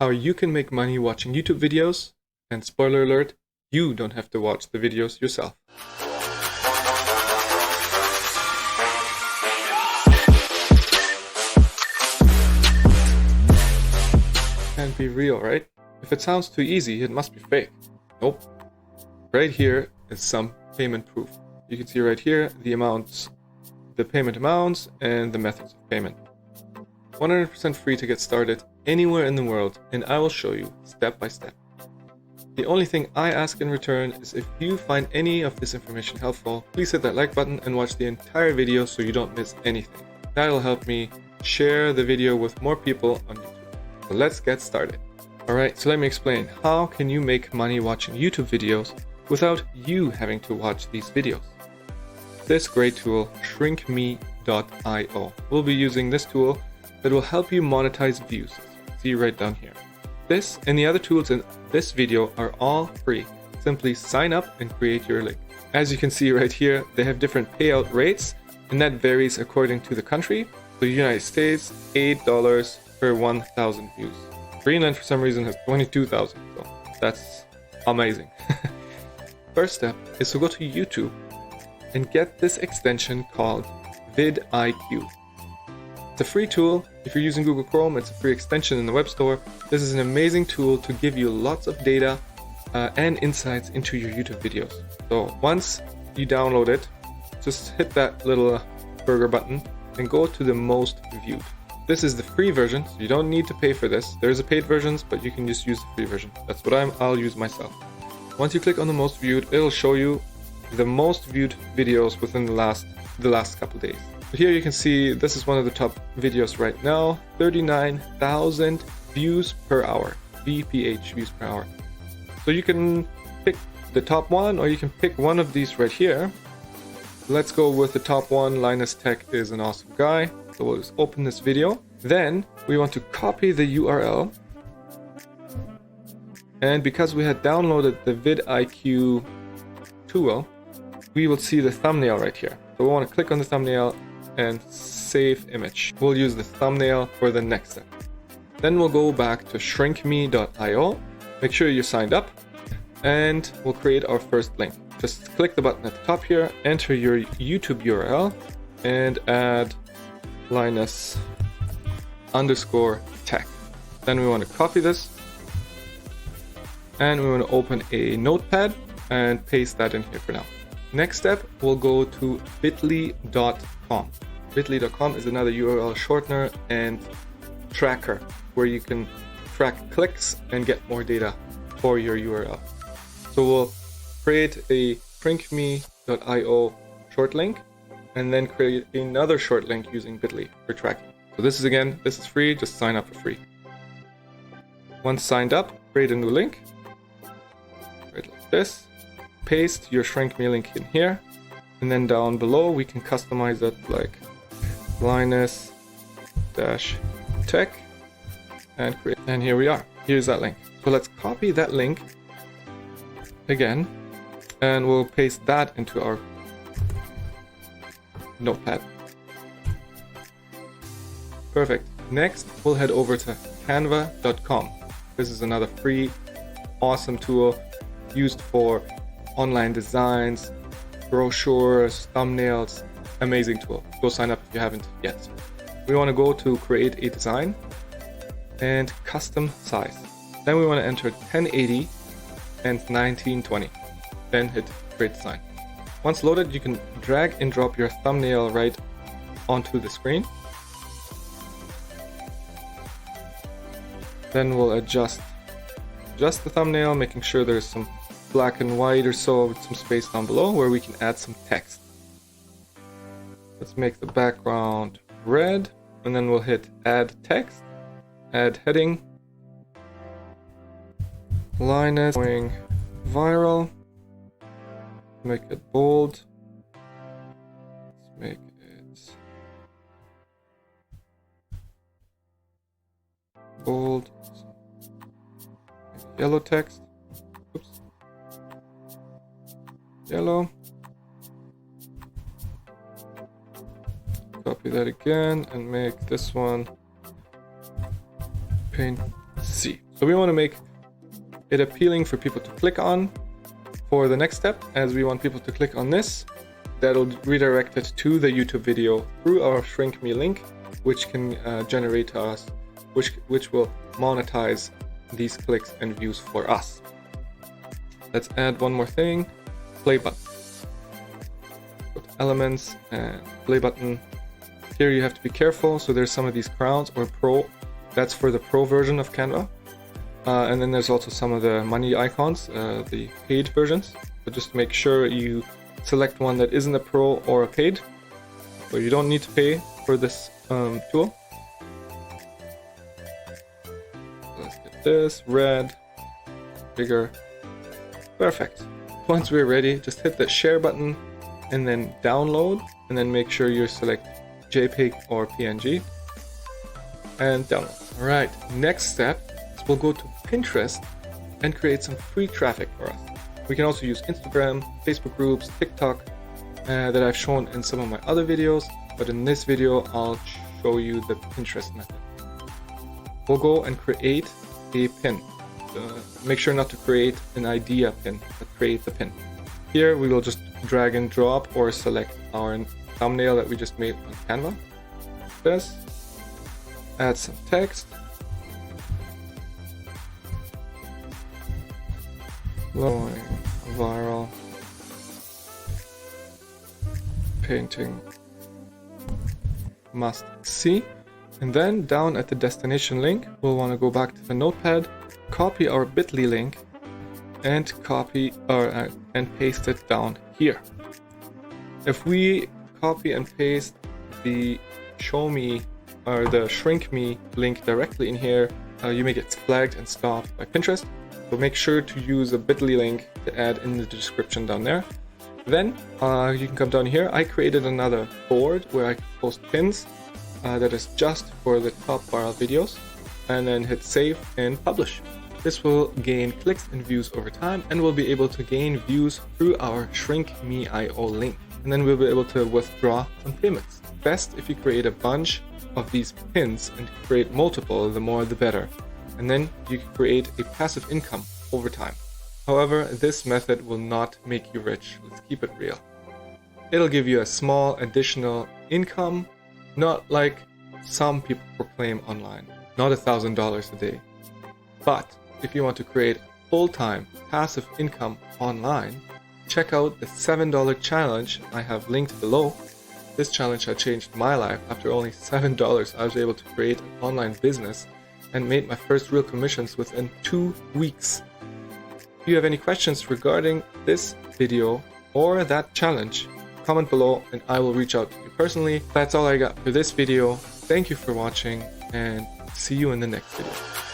how you can make money watching YouTube videos, and spoiler alert, you don't have to watch the videos yourself. Can't be real, right? If it sounds too easy, it must be fake. Nope. Right here is some payment proof. You can see right here the amounts, the payment amounts, and the methods of payment. 100% free to get started anywhere in the world, and I will show you step by step. The only thing I ask in return is if you find any of this information helpful, please hit that like button and watch the entire video so you don't miss anything. That'll help me share the video with more people on YouTube. So let's get started. Alright, so let me explain. How can you make money watching YouTube videos without you having to watch these videos? This great tool, ShrinkMe.io. We'll be using this tool that will help you monetize views. See right down here. This and the other tools in this video are all free. Simply sign up and create your link. As you can see right here, they have different payout rates, and that varies according to the country. So the United States, $8 per 1,000 views. Greenland for some reason has 22,000, so that's amazing. First step is to go to YouTube and get this extension called VidIQ. It's a free tool. If you're using Google Chrome, it's a free extension in the web store. This is an amazing tool to give you lots of data and insights into your YouTube videos. So once you download it, just hit that little burger button and go to the most viewed. This is the free version, so you don't need to pay for this. There's a paid versions, but you can just use the free version. That's what I'll use myself. Once you click on the most viewed, it'll show you the most viewed videos within the last couple days. So here you can see this is one of the top videos right now, 39,000 views per hour, VPH, views per hour. So you can pick the top one, or you can pick one of these right here. Let's go with the top one. Linus Tech is an awesome guy. So we'll just open this video. Then we want to copy the URL. And because we had downloaded the VidIQ tool, we will see the thumbnail right here. So we want to click on the thumbnail and save image. We'll use the thumbnail for the next step. Then we'll go back to ShrinkMe.io. Make sure you're signed up, and we'll create our first link. Just click the button at the top here, enter your YouTube URL, and add Linus_tech. Then we want to copy this, and we want to open a notepad and paste that in here for now. Next step, we'll go to bit.ly.com. Bit.ly.com is another URL shortener and tracker where you can track clicks and get more data for your URL. So we'll create a ShrinkMe.io short link and then create another short link using Bit.ly for tracking. So this is free, just sign up for free. Once signed up, create a new link, right like this. Paste your ShrinkMe link in here, and then down below we can customize it like Linus-tech and create. And here we are. Here's that link. So let's copy that link again, and we'll paste that into our notepad. Perfect. Next, we'll head over to Canva.com. This is another free, awesome tool used for online designs, brochures, thumbnails. Amazing tool. Go sign up if you haven't yet. We want to go to create a design and custom size. Then we want to enter 1080 and 1920. Then hit create design. Once loaded, you can drag and drop your thumbnail right onto the screen. Then we'll adjust the thumbnail, making sure there's some black and white or so with some space down below where we can add some text. Let's make the background red, and then we'll hit add text, add heading, Linus going viral, make it bold, let's make it bold, yellow text. Oops. Yellow. Copy that again and make this one paint see. So we want to make it appealing for people to click on for the next step, as we want people to click on this. That'll redirect it to the YouTube video through our ShrinkMe link, which can generate to us, which will monetize these clicks and views for us. Let's add one more thing, play button. Put elements and play button. Here you have to be careful. So there's some of these crowns or pro, that's for the pro version of Canva. And then there's also some of the money icons, the paid versions. So just make sure you select one that isn't a pro or a paid. So you don't need to pay for this tool. Let's get this red, bigger. Perfect. Once we're ready, just hit the share button and then download, and then make sure you select JPEG or PNG and download. All right, next step is we'll go to Pinterest and create some free traffic for us. We can also use Instagram, Facebook groups, TikTok that I've shown in some of my other videos, but in this video I'll show you the Pinterest method. We'll go and create a pin. Make sure not to create an idea pin, but create the pin. Here we will just drag and drop or select our thumbnail that we just made on Canva. This, add some text. Going viral painting must see. And then down at the destination link, we'll want to go back to the notepad, copy our bit.ly link, and copy and paste it down here. If we copy and paste the show me or the shrink me link directly in here, you may get flagged and stopped by Pinterest. So make sure to use a bit.ly link to add in the description down there. Then you can come down here. I created another board where I can post pins that is just for the top viral videos, and then hit save and publish. This will gain clicks and views over time, and we'll be able to gain views through our ShrinkMe.io link. And then we'll be able to withdraw some payments. Best if you create a bunch of these pins and create multiple, the more the better. And then you can create a passive income over time. However, this method will not make you rich. Let's keep it real. It'll give you a small additional income, not like some people proclaim online, not $1,000 a day. But if you want to create full-time passive income online, check out the $7 challenge I have linked below. This challenge had changed my life. After only $7, I was able to create an online business and made my first real commissions within 2 weeks. If you have any questions regarding this video or that challenge, comment below and I will reach out to you personally. That's all I got for this video. Thank you for watching and see you in the next video.